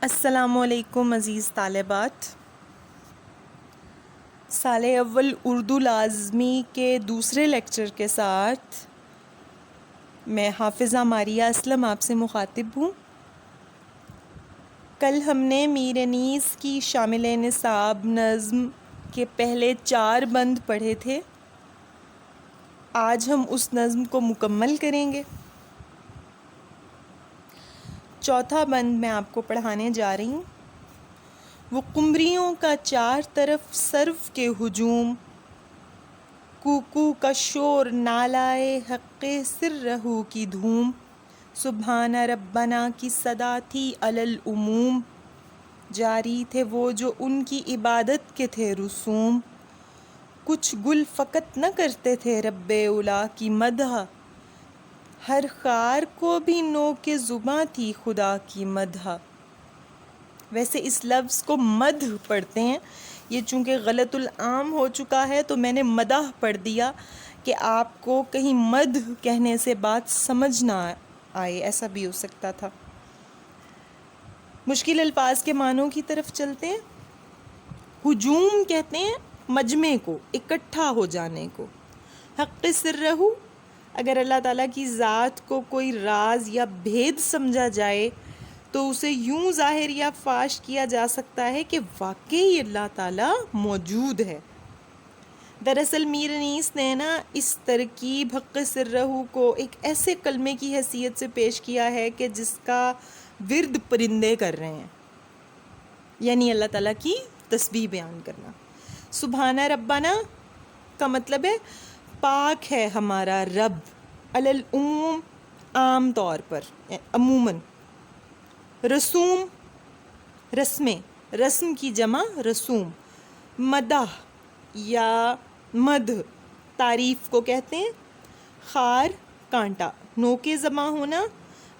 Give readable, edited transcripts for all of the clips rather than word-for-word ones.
السلام علیکم عزیز طالبات. سال اول اردو لازمی کے دوسرے لیکچر کے ساتھ میں حافظہ ماریہ اسلم آپ سے مخاطب ہوں. کل ہم نے میر انیس کی شامل نصاب نظم کے پہلے 4 بند پڑھے تھے. آج ہم اس نظم کو مکمل کریں گے. چوتھا بند میں آپ کو پڑھانے جا رہی ہوں. وہ قمریوں کا 4 طرف سرو کے ہجوم، کوکو کا شور نالائے حق سر رہو کی دھوم، سبحان ربنا کی صدا تھی علی العموم، جاری تھے وہ جو ان کی عبادت کے تھے رسوم، کچھ گل فقط نہ کرتے تھے رب اولا کی مدح، ہر خار کو بھی نوک زباں تھی خدا کی مدح. ویسے اس لفظ کو مدح پڑھتے ہیں، یہ چونکہ غلط العام ہو چکا ہے تو میں نے مدح پڑھ دیا کہ آپ کو کہیں مدح کہنے سے بات سمجھ نہ آئے، ایسا بھی ہو سکتا تھا. مشکل الفاظ کے معنوں کی طرف چلتے ہیں. ہجوم کہتے ہیں مجمع کو، اکٹھا ہو جانے کو. حق سرہ، اگر اللہ تعالیٰ کی ذات کو کوئی راز یا بھید سمجھا جائے تو اسے یوں ظاہر یا فاش کیا جا سکتا ہے کہ واقعی اللہ تعالیٰ موجود ہے. دراصل میر انیس نے اس ترکیب حق سرہ کو ایک ایسے کلمے کی حیثیت سے پیش کیا ہے کہ جس کا ورد پرندے کر رہے ہیں، یعنی اللہ تعالیٰ کی تسبیح بیان کرنا. سبحان ربنا کا مطلب ہے پاک ہے ہمارا رب، علی العموم عام طور پر، عموماً. رسوم رسمیں، رسم کی جمع رسوم. مدح یا مدح تعریف کو کہتے ہیں. خار کانٹا، نوکے زباں ہونا،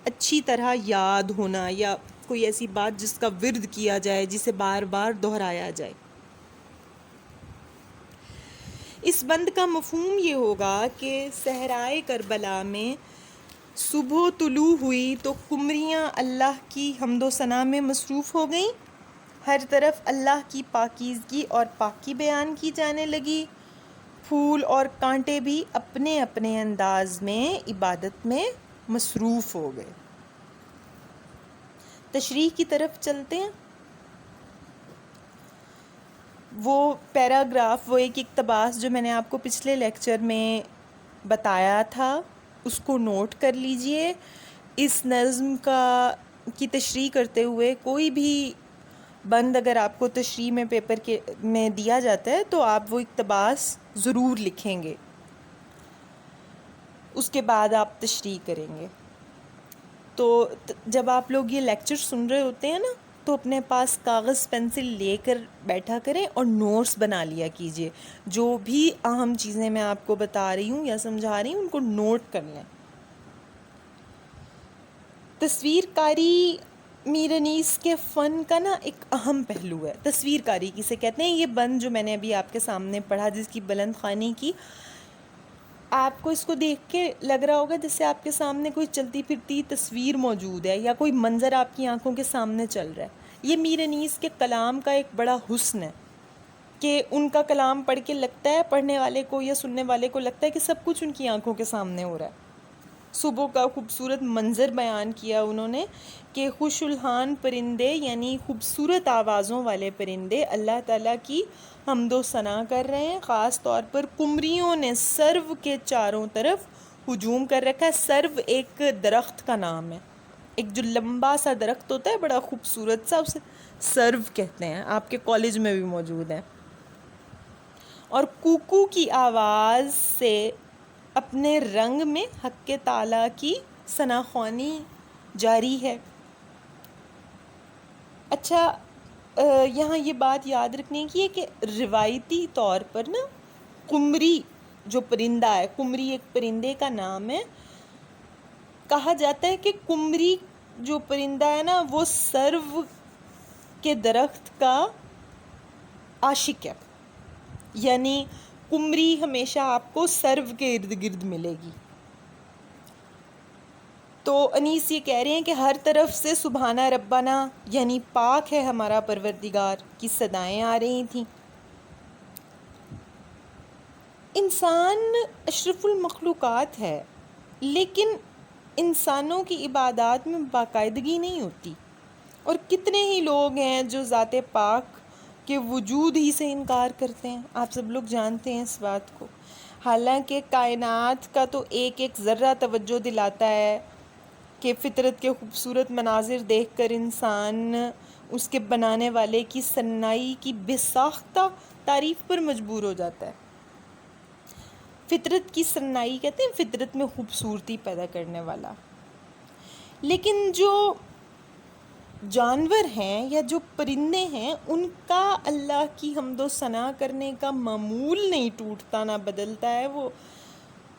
اچھی طرح یاد ہونا یا کوئی ایسی بات جس کا ورد کیا جائے، جسے بار بار دہرایا جائے. اس بند کا مفہوم یہ ہوگا کہ صحرائے کربلا میں صبح طلوع ہوئی تو قمریاں اللہ کی حمد و ثنا میں مصروف ہو گئیں، ہر طرف اللہ کی پاکیزگی اور پاکی بیان کی جانے لگی، پھول اور کانٹے بھی اپنے اپنے انداز میں عبادت میں مصروف ہو گئے. تشریح کی طرف چلتے ہیں. وہ پیراگراف، وہ ایک اقتباس جو میں نے آپ کو پچھلے لیکچر میں بتایا تھا، اس کو نوٹ کر لیجئے. اس نظم کی تشریح کرتے ہوئے کوئی بھی بند اگر آپ کو تشریح میں پیپر میں دیا جاتا ہے تو آپ وہ اقتباس ضرور لکھیں گے، اس کے بعد آپ تشریح کریں گے. تو جب آپ لوگ یہ لیکچر سن رہے ہوتے ہیں نا تو اپنے پاس کاغذ پینسل لے کر بیٹھا کریں اور نوٹس بنا لیا کیجئے. جو بھی اہم چیزیں میں آپ کو بتا رہی ہوں یا سمجھا رہی ہوں ان کو نوٹ کر لیں. تصویر کاری میر انیس کے فن کا ایک اہم پہلو ہے. تصویر کاری کسے کہتے ہیں؟ یہ بند جو میں نے ابھی آپ کے سامنے پڑھا جس کی بلند خوانی کی، آپ کو اس کو دیکھ کے لگ رہا ہوگا جیسے آپ کے سامنے کوئی چلتی پھرتی تصویر موجود ہے یا کوئی منظر آپ کی آنکھوں کے سامنے چل رہا ہے. یہ میر انیس کے کلام کا ایک بڑا حسن ہے کہ ان کا کلام پڑھ کے لگتا ہے، پڑھنے والے کو یا سننے والے کو لگتا ہے کہ سب کچھ ان کی آنکھوں کے سامنے ہو رہا ہے. صبح کا خوبصورت منظر بیان کیا انہوں نے کہ خوش الحان پرندے یعنی خوبصورت آوازوں والے پرندے اللہ تعالیٰ کی حمد و ثنا کر رہے ہیں. خاص طور پر قمریوں نے سرو کے چاروں طرف ہجوم کر رکھا ہے. سرو ایک درخت کا نام ہے، ایک جو لمبا سا درخت ہوتا ہے بڑا خوبصورت سا، اسے سرو کہتے ہیں. آپ کے کالج میں بھی موجود ہے. اور کوکو کی آواز سے اپنے رنگ میں حق تعالیٰ کی ثناخوانی جاری ہے. اچھا، یہاں یہ بات یاد رکھنے کی ہے کہ روایتی طور پر قمری جو پرندہ ہے، قمری ایک پرندے کا نام ہے. کہا جاتا ہے کہ قمری جو پرندہ ہے وہ سرو کے درخت کا عاشق ہے، یعنی قمری ہمیشہ آپ کو سرو کے ارد گرد ملے گی. تو انیس یہ کہہ رہے ہیں کہ ہر طرف سے سبحانہ ربنا یعنی پاک ہے ہمارا پروردگار کی صدائیں آ رہی تھیں۔ انسان اشرف المخلوقات ہے، لیکن انسانوں کی عبادات میں باقاعدگی نہیں ہوتی، اور کتنے ہی لوگ ہیں جو ذات پاک کے وجود ہی سے انکار کرتے ہیں۔ آپ سب لوگ جانتے ہیں اس بات کو، حالانکہ کائنات کا تو ایک ایک ذرہ توجہ دلاتا ہے کہ فطرت کے خوبصورت مناظر دیکھ کر انسان اس کے بنانے والے کی صنائی کی بے ساختہ تعریف پر مجبور ہو جاتا ہے۔ فطرت کی صنائی کہتے ہیں فطرت میں خوبصورتی پیدا کرنے والا، لیکن جو جانور ہیں یا جو پرندے ہیں ان کا اللہ کی حمد و ثنا کرنے کا معمول نہیں ٹوٹتا نہ بدلتا ہے۔ وہ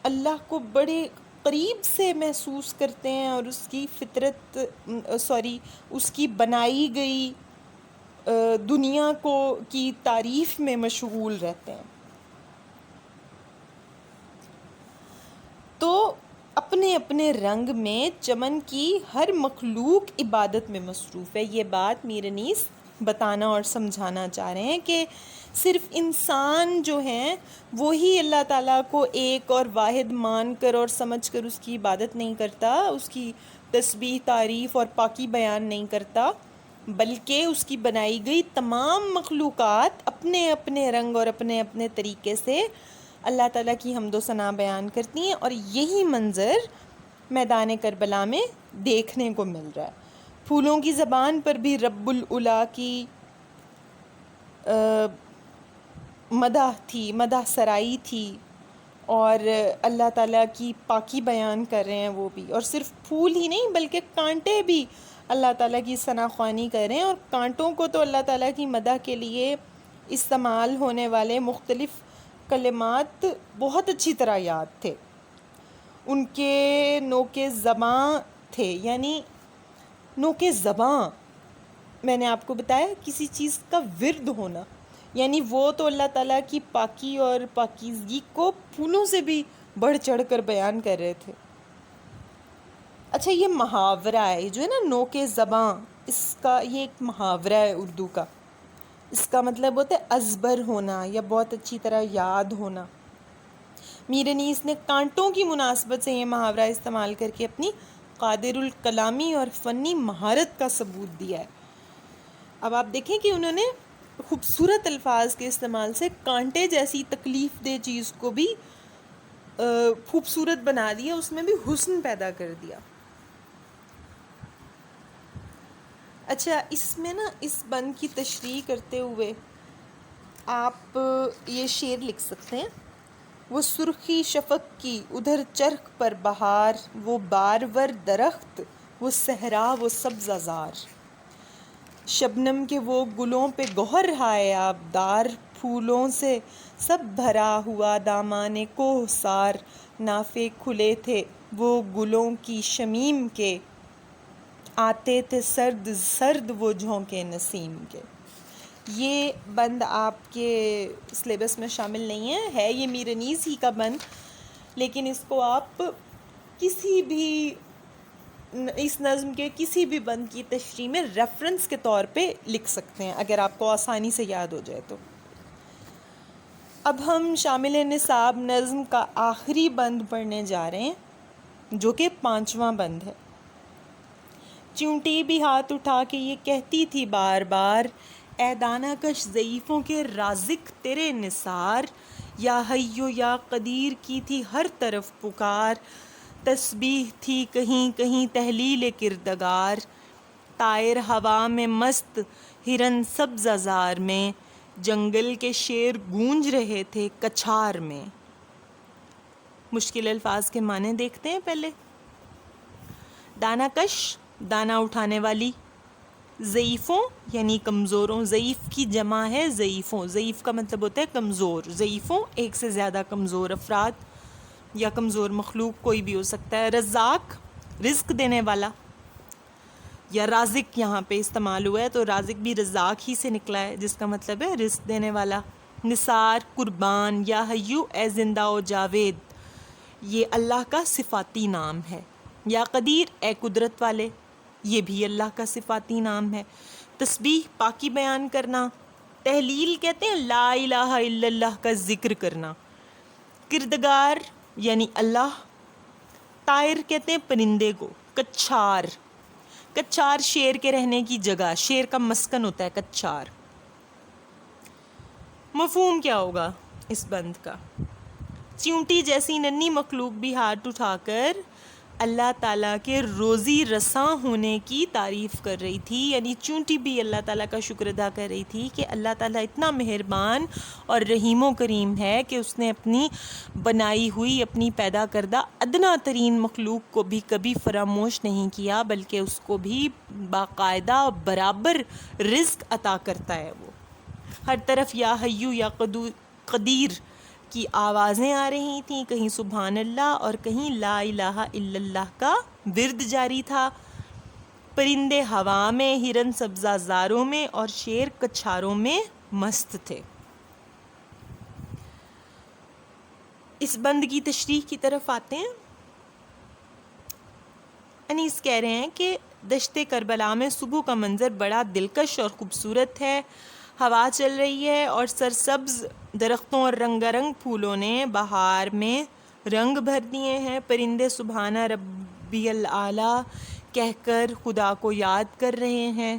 اللہ کو بڑے قریب سے محسوس کرتے ہیں اور اس کی فطرت اس کی بنائی گئی دنیا کی تعریف میں مشغول رہتے ہیں۔ تو اپنے اپنے رنگ میں چمن کی ہر مخلوق عبادت میں مصروف ہے۔ یہ بات میر انیس بتانا اور سمجھانا چاہ رہے ہیں کہ صرف انسان جو ہیں وہی اللہ تعالیٰ کو ایک اور واحد مان کر اور سمجھ کر اس کی عبادت نہیں کرتا، اس کی تسبیح تعریف اور پاکی بیان نہیں کرتا، بلکہ اس کی بنائی گئی تمام مخلوقات اپنے اپنے رنگ اور اپنے اپنے طریقے سے اللہ تعالیٰ کی حمد و ثنا بیان کرتی ہیں، اور یہی منظر میدان کربلا میں دیکھنے کو مل رہا ہے۔ پھولوں کی زبان پر بھی رب العلا کی مدح تھی، مدح سرائی تھی، اور اللہ تعالیٰ کی پاکی بیان کر رہے ہیں وہ بھی، اور صرف پھول ہی نہیں بلکہ کانٹے بھی اللہ تعالیٰ کی ثنا خوانی کر رہے ہیں، اور کانٹوں کو تو اللہ تعالیٰ کی مدح کے لیے استعمال ہونے والے مختلف کلمات بہت اچھی طرح یاد تھے، ان کے نوک زباں تھے، یعنی نوک زباں میں نے آپ کو بتایا کسی چیز کا ورد ہونا، یعنی وہ تو اللہ تعالیٰ کی پاکی اور پاکیزگی کو پھولوں سے بھی بڑھ چڑھ کر بیان کر رہے تھے۔ اچھا، یہ محاورہ ہے جو ہے نا نوک زباں، اس کا یہ ایک محاورہ ہے اردو کا، اس کا مطلب ہوتا ہے ازبر ہونا یا بہت اچھی طرح یاد ہونا۔ میر انیس نے کانٹوں کی مناسبت سے یہ محاورہ استعمال کر کے اپنی قادر الکلامی اور فنی مہارت کا ثبوت دیا ہے۔ اب آپ دیکھیں کہ انہوں نے خوبصورت الفاظ کے استعمال سے کانٹے جیسی تکلیف دہ چیز کو بھی خوبصورت بنا دیا، اس میں بھی حسن پیدا کر دیا۔ اچھا، اس میں نا اس بند کی تشریح کرتے ہوئے آپ یہ شعر لکھ سکتے ہیں: وہ سرخی شفق کی ادھر چرخ پر بہار، وہ بارور درخت، وہ صحرا، وہ سبزہ زار، شبنم کے وہ گلوں پہ گوہر ہائے آبدار، پھولوں سے سب بھرا ہوا دامان کوہسار، نافے کھلے تھے وہ گلوں کی شمیم کے، آتے تھے سرد سرد وہ جھونکے نسیم کے۔ یہ بند آپ کے سلیبس میں شامل نہیں ہے یہ میر انیس ہی کا بند، لیکن اس کو آپ کسی بھی اس نظم کے کسی بھی بند کی تشریح میں ریفرنس کے طور پہ لکھ سکتے ہیں اگر آپ کو آسانی سے یاد ہو جائے تو۔ اب ہم شامل نصاب نظم کا آخری بند پڑھنے جا رہے ہیں جو کہ 5واں بند ہے۔ چونٹی بھی ہاتھ اٹھا کے یہ کہتی تھی بار بار، اے دانہ کش ضعیفوں کے رازق تیرے نثار، یا حیو یا قدیر کی تھی ہر طرف پکار، تسبیح تھی کہیں کہیں تحلیل کردگار، طائر ہوا میں مست ہرن سبزہ زار میں، جنگل کے شیر گونج رہے تھے کچھار میں۔ مشکل الفاظ کے معنی دیکھتے ہیں پہلے۔ دانہ کش دانہ اٹھانے والی، ضعیفوں یعنی کمزوروں، ضعیف کی جمع ہے ضعیفوں، ضعیف کا مطلب ہوتا ہے کمزور، ضعیفوں ایک سے زیادہ کمزور افراد یا کمزور مخلوق کوئی بھی ہو سکتا ہے۔ رزاق رزق دینے والا، یا رازق یہاں پہ استعمال ہوا ہے تو رازق بھی رزاق ہی سے نکلا ہے جس کا مطلب ہے رزق دینے والا۔ نثار قربان، یا حیو اے زندہ و جاوید، یہ اللہ کا صفاتی نام ہے۔ یا قدیر اے قدرت والے، یہ بھی اللہ کا صفاتی نام ہے۔ تسبیح پاکی بیان کرنا، تحلیل کہتے ہیں لا الہ الا اللہ کا ذکر کرنا۔ کردگار یعنی اللہ، طائر کہتے ہیں پرندے کو، کچھار، کچھار شیر کے رہنے کی جگہ، شیر کا مسکن ہوتا ہے کچھار۔ مفہوم کیا ہوگا اس بند کا؟ چیونٹی جیسی ننھی مخلوق بھی ہاتھ اٹھا کر اللہ تعالیٰ کے روزی رساں ہونے کی تعریف کر رہی تھی، یعنی چونٹی بھی اللہ تعالیٰ کا شکر ادا کر رہی تھی کہ اللہ تعالیٰ اتنا مہربان اور رحیم و کریم ہے کہ اس نے اپنی بنائی ہوئی، اپنی پیدا کردہ ادنا ترین مخلوق کو بھی کبھی فراموش نہیں کیا، بلکہ اس کو بھی باقاعدہ برابر رزق عطا کرتا ہے۔ وہ ہر طرف یا حیو یا قدیر کی آوازیں آ رہی تھیں، کہیں سبحان اللہ اور کہیں لا الہ الا اللہ کا ورد جاری تھا۔ پرندے ہوا میں، ہرن سبزہ زاروں میں اور شیر کچھاروں میں مست تھے۔ اس بند کی تشریح کی طرف آتے ہیں۔ انیس کہہ رہے ہیں کہ دشت کربلا میں صبح کا منظر بڑا دلکش اور خوبصورت ہے۔ ہوا چل رہی ہے اور سرسبز درختوں اور رنگا رنگ پھولوں نے بہار میں رنگ بھر دیے ہیں۔ پرندے سبحان ربی الاعلیٰ کہہ کر خدا کو یاد کر رہے ہیں۔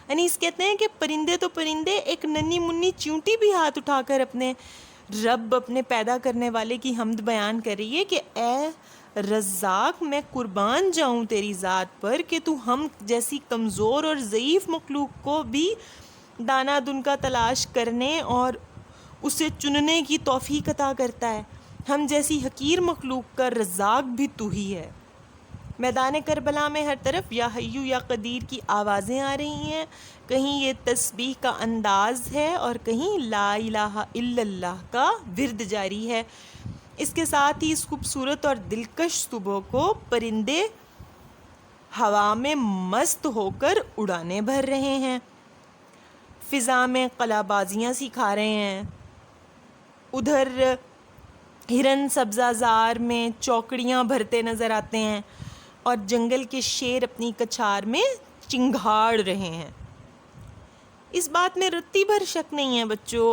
انیس کہتے ہیں کہ پرندے تو پرندے، ایک ننھی منی چیونٹی بھی ہاتھ اٹھا کر اپنے رب، اپنے پیدا کرنے والے کی حمد بیان کر رہی ہے کہ اے رزاق، میں قربان جاؤں تیری ذات پر کہ تو ہم جیسی کمزور اور ضعیف مخلوق کو بھی دانہ دن کا تلاش کرنے اور اسے چننے کی توفیق عطا کرتا ہے۔ ہم جیسی حقیر مخلوق کا رزاق بھی تو ہی ہے۔ میدان کربلا میں ہر طرف یا حیو یا قدیر کی آوازیں آ رہی ہیں، کہیں یہ تسبیح کا انداز ہے اور کہیں لا الہ الا اللہ کا ورد جاری ہے۔ اس کے ساتھ ہی اس خوبصورت اور دلکش صبح کو پرندے ہوا میں مست ہو کر اڑانے بھر رہے ہیں، فضا میں قلا بازیاں سکھا رہے ہیں۔ ادھر ہرن سبزہ زار میں چوکڑیاں بھرتے نظر آتے ہیں اور جنگل کے شیر اپنی کچھار میں چنگھاڑ رہے ہیں۔ اس بات میں رتی بھر شک نہیں ہے بچوں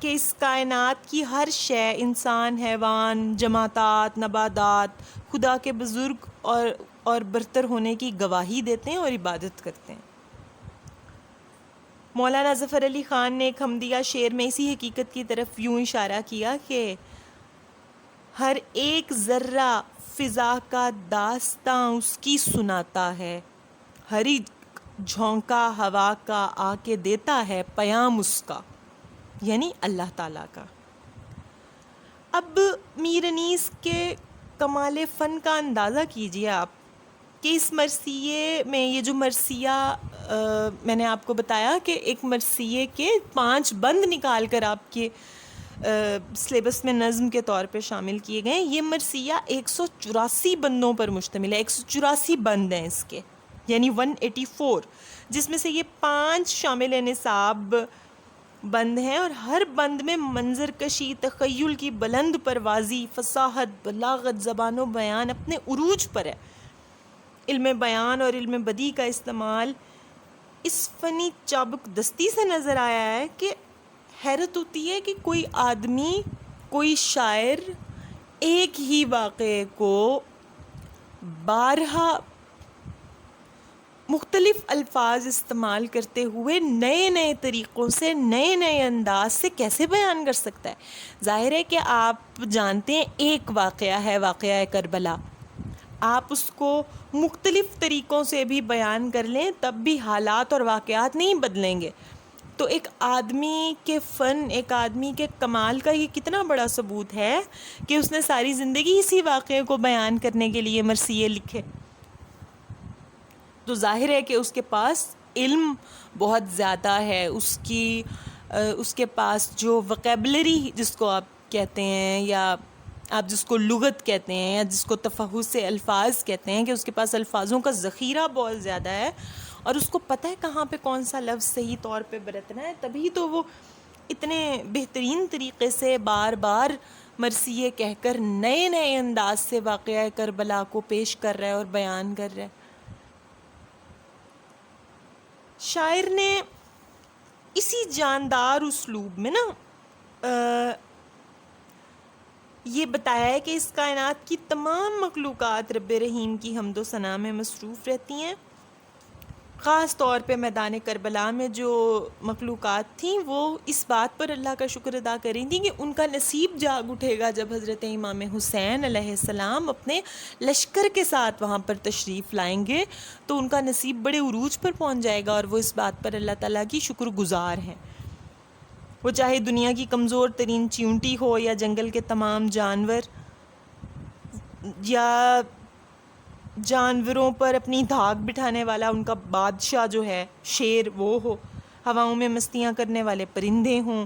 کہ اس کائنات کی ہر شے، انسان، حیوان، جمادات، نباتات خدا کے بزرگ اور برتر ہونے کی گواہی دیتے ہیں اور عبادت کرتے ہیں۔ مولانا ظفر علی خان نے ایک حمدیہ شعر میں اسی حقیقت کی طرف یوں اشارہ کیا کہ ہر ایک ذرہ فضا کا داستاں اس کی سناتا ہے، ہر ایک جھونکا ہوا کا آ کے دیتا ہے پیام اس کا، یعنی اللہ تعالیٰ کا۔ اب میر انیس کے کمال فن کا اندازہ کیجئے آپ کہ اس مرثیے میں، یہ جو مرثیہ میں نے آپ کو بتایا کہ ایک مرثیے کے 5 بند نکال کر آپ کے سلیبس میں نظم کے طور پہ شامل کیے گئے، یہ مرثیہ 184 بندوں پر مشتمل ہے۔ 184 بند ہیں اس کے، یعنی 184، جس میں سے یہ 5 شامل نصاب بند ہیں، اور ہر بند میں منظر کشی، تخیل کی بلند پروازی، فصاحت، بلاغت، زبان و بیان اپنے عروج پر ہے۔ علم بیان اور علم بدیع کا استعمال اس فنی چابک دستی سے نظر آیا ہے کہ حیرت ہوتی ہے کہ کوئی آدمی، کوئی شاعر ایک ہی واقعے کو بارہا مختلف الفاظ استعمال کرتے ہوئے نئے نئے طریقوں سے، نئے نئے انداز سے کیسے بیان کر سکتا ہے۔ ظاہر ہے کہ آپ جانتے ہیں ایک واقعہ ہے واقعہ کربلا، آپ اس کو مختلف طریقوں سے بھی بیان کر لیں تب بھی حالات اور واقعات نہیں بدلیں گے۔ تو ایک آدمی کے فن، ایک آدمی کے کمال کا یہ کتنا بڑا ثبوت ہے کہ اس نے ساری زندگی اسی واقعے کو بیان کرنے کے لیے مرثیے لکھے۔ تو ظاہر ہے کہ اس کے پاس علم بہت زیادہ ہے، اس کے پاس جو وکیبلری جس کو آپ کہتے ہیں، یا آپ جس کو لغت کہتے ہیں، یا جس کو تفحص الفاظ کہتے ہیں، کہ اس کے پاس الفاظوں کا ذخیرہ بہت زیادہ ہے اور اس کو پتہ ہے کہاں پہ کون سا لفظ صحیح طور پہ برتنا ہے، تبھی تو وہ اتنے بہترین طریقے سے بار بار مرثیے کہہ کر نئے نئے انداز سے واقعہ کربلا کو پیش کر رہا ہے اور بیان کر رہا ہے۔ شاعر نے اسی جاندار اسلوب میں نا یہ بتایا ہے کہ اس کائنات کی تمام مخلوقات رب رحیم کی حمد و ثنا میں مصروف رہتی ہیں۔ خاص طور پہ میدان کربلا میں جو مخلوقات تھیں وہ اس بات پر اللہ کا شکر ادا کر رہی تھیں کہ ان کا نصیب جاگ اٹھے گا جب حضرت امام حسین علیہ السلام اپنے لشکر کے ساتھ وہاں پر تشریف لائیں گے تو ان کا نصیب بڑے عروج پر پہنچ جائے گا، اور وہ اس بات پر اللہ تعالیٰ کی شکر گزار ہیں۔ وہ چاہے دنیا کی کمزور ترین چیونٹی ہو یا جنگل کے تمام جانور، یا جانوروں پر اپنی دھاک بٹھانے والا ان کا بادشاہ جو ہے شیر وہ ہو، ہواؤں میں مستیاں کرنے والے پرندے ہوں،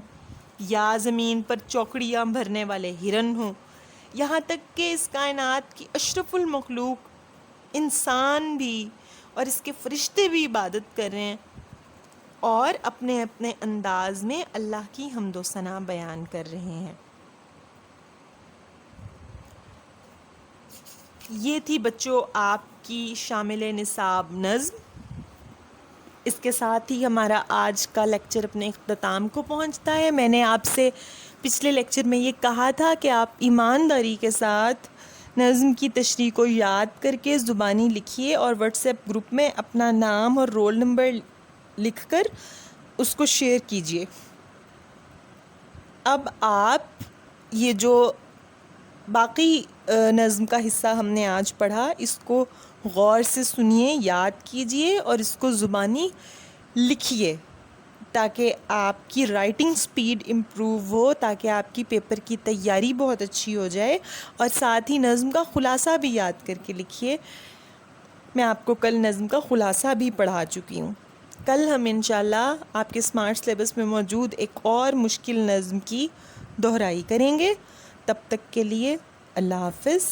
یا زمین پر چوکڑیاں بھرنے والے ہرن ہوں، یہاں تک کہ اس کائنات کی اشرف المخلوق انسان بھی اور اس کے فرشتے بھی عبادت کر رہے ہیں اور اپنے اپنے انداز میں اللہ کی حمد و ثنا بیان کر رہے ہیں۔ یہ تھی بچوں آپ کی شامل نصاب نظم۔ اس کے ساتھ ہی ہمارا آج کا لیکچر اپنے اختتام کو پہنچتا ہے۔ میں نے آپ سے پچھلے لیکچر میں یہ کہا تھا کہ آپ ایمانداری کے ساتھ نظم کی تشریح کو یاد کر کے زبانی لکھیے اور واٹس ایپ گروپ میں اپنا نام اور رول نمبر لکھ کر اس کو شیئر کیجیے۔ اب آپ یہ جو باقی نظم کا حصہ ہم نے آج پڑھا اس کو غور سے سنیے، یاد کیجیے اور اس کو زبانی لکھیے تاکہ آپ کی رائٹنگ سپیڈ امپروو ہو، تاکہ آپ کی پیپر کی تیاری بہت اچھی ہو جائے، اور ساتھ ہی نظم کا خلاصہ بھی یاد کر کے لکھیے۔ میں آپ کو کل نظم کا خلاصہ بھی پڑھا چکی ہوں۔ کل ہم انشاءاللہ آپ کے سمارٹ سلیبس میں موجود ایک اور مشکل نظم کی دہرائی کریں گے۔ تب تک کے لیے اللہ حافظ۔